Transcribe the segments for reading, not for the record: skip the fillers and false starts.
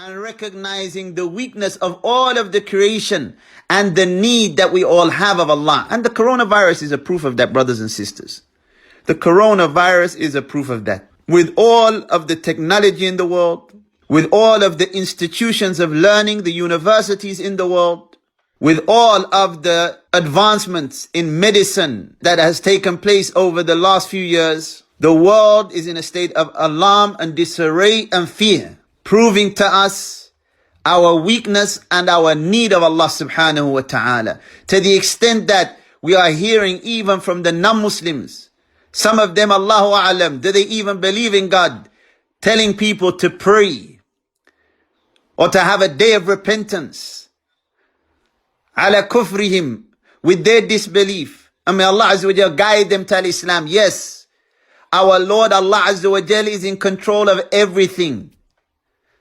and recognizing the weakness of all of the creation and the need that we all have of Allah. And the coronavirus is a proof of that, brothers and sisters. The coronavirus is a proof of that. With all of the technology in the world, with all of the institutions of learning, the universities in the world, with all of the advancements in medicine that has taken place over the last few years, the world is in a state of alarm and disarray and fear, proving to us our weakness and our need of Allah subhanahu wa ta'ala. To the extent that we are hearing even from the non-Muslims, some of them, Allahu A'lam, do they even believe in God, telling people to pray or to have a day of repentance, ala kufrihim, with their disbelief. And may Allah Azza wa Jal guide them to Islam. Yes, our Lord Allah Azza wa Jal is in control of everything.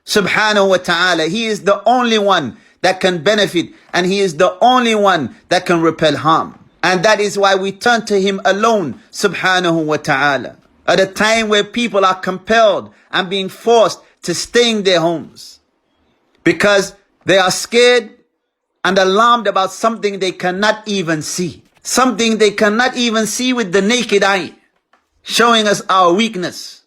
Subhanahu wa ta'ala. He is the only one that can benefit, and He is the only one that can repel harm. And that is why we turn to Him alone, subhanahu wa ta'ala. At a time where people are compelled and being forced to stay in their homes because they are scared and alarmed about something they cannot even see. Something they cannot even see with the naked eye. Showing us our weakness.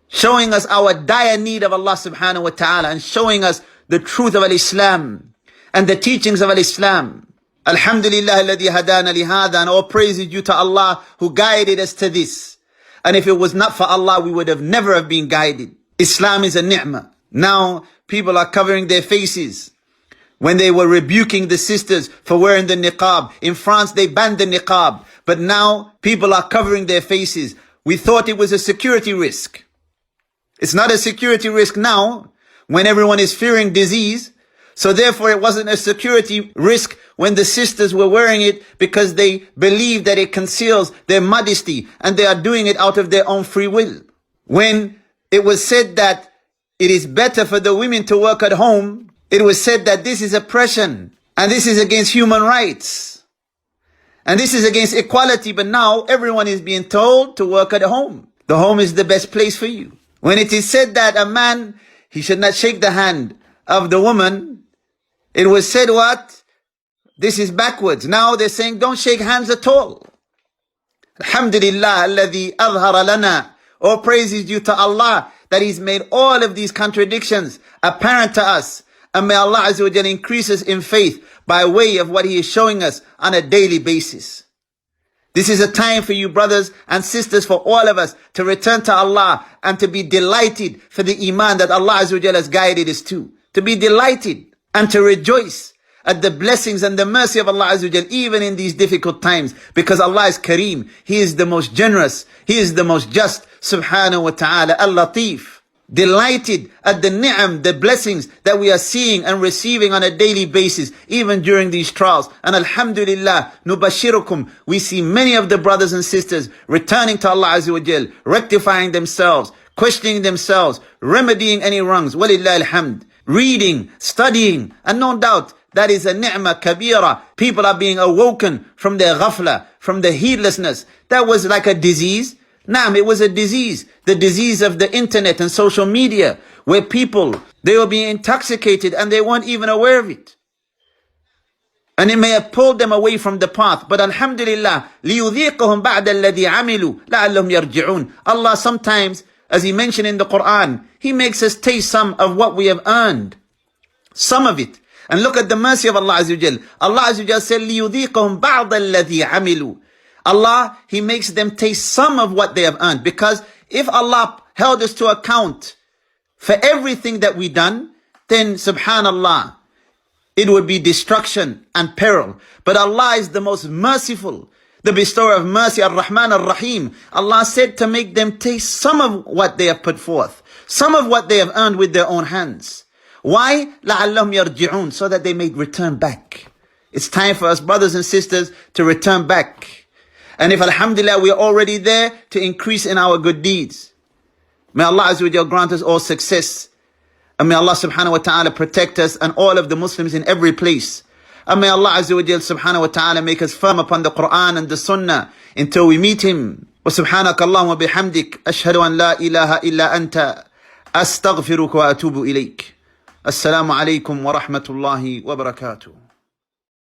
Showing us our dire need of Allah subhanahu wa ta'ala. And showing us the truth of Islam and the teachings of Islam. Alhamdulillah alladhi hadana lihada, and all praise is due to Allah who guided us to this. And if it was not for Allah, we would have never have been guided. Islam is a ni'mah. Now people are covering their faces. When they were rebuking the sisters for wearing the niqab. In France they banned the niqab. But now people are covering their faces. We thought it was a security risk. It's not a security risk now when everyone is fearing disease. So therefore it wasn't a security risk when the sisters were wearing it because they believe that it conceals their modesty and they are doing it out of their own free will. When it was said that it is better for the women to work at home, it was said that this is oppression and this is against human rights and this is against equality. But now everyone is being told to work at home. The home is the best place for you. When it is said that a man, he should not shake the hand of the woman, it was said what? This is backwards. Now they're saying don't shake hands at all. Alhamdulillah alladhi adhara lana. All praise is due to Allah that He's made all of these contradictions apparent to us. And may Allah Azza wa Jalla increase us in faith by way of what He is showing us on a daily basis. This is a time for you brothers and sisters, for all of us to return to Allah and to be delighted for the iman that Allah Azza wa Jalla has guided us to. To be delighted and to rejoice at the blessings and the mercy of Allah Azza wa Jalla even in these difficult times. Because Allah is Kareem. He is the most generous. He is the most just. Subhanahu wa ta'ala. Al-Latif. Delighted at the ni'am, the blessings that we are seeing and receiving on a daily basis, even during these trials. And alhamdulillah, nubashirukum, we see many of the brothers and sisters returning to Allah Azza wa Jal, rectifying themselves, questioning themselves, remedying any wrongs. Walillah alhamd. Reading, studying, and no doubt that is a ni'mah kabira. People are being awoken from their ghafla, from their heedlessness. That was like a disease. Naam, it was a disease. The disease of the internet and social media, where people, they were being intoxicated and they weren't even aware of it. And it may have pulled them away from the path. But alhamdulillah, لِيُذِيقَهُمْ بَعْدَ الَّذِي عَمِلُوا لَعَلَّهُمْ يَرْجِعُونَ. Allah sometimes, as He mentioned in the Quran, He makes us taste some of what we have earned. Some of it. And look at the mercy of Allah Azza wa Jal. Allah Azza wa Jal said, لِيُذِيقَهُمْ بَعْدَ الَّذِي عَمِلُوا. Allah, He makes them taste some of what they have earned. Because if Allah held us to account for everything that we done, then subhanallah, it would be destruction and peril. But Allah is the most merciful, the bestower of mercy, Ar-Rahman Ar-Rahim. Allah said to make them taste some of what they have put forth, some of what they have earned with their own hands. Why? لَعَلَّهُمْ يَرْجِعُونَ. So that they may return back. It's time for us, brothers and sisters, to return back. And if alhamdulillah we are already there, to increase in our good deeds. May Allah Azza wa Jalla grant us all success. And may Allah subhanahu wa ta'ala protect us and all of the Muslims in every place. And may Allah Azza wa Jalla subhanahu wa ta'ala make us firm upon the Quran and the Sunnah until we meet Him. Wa subhanaka Allahumma bihamdik. Ashhadu an la ilaha illa anta. Astaghfiruka wa atubu ilayk. Assalamu alaikum wa rahmatullahi wa barakatuh.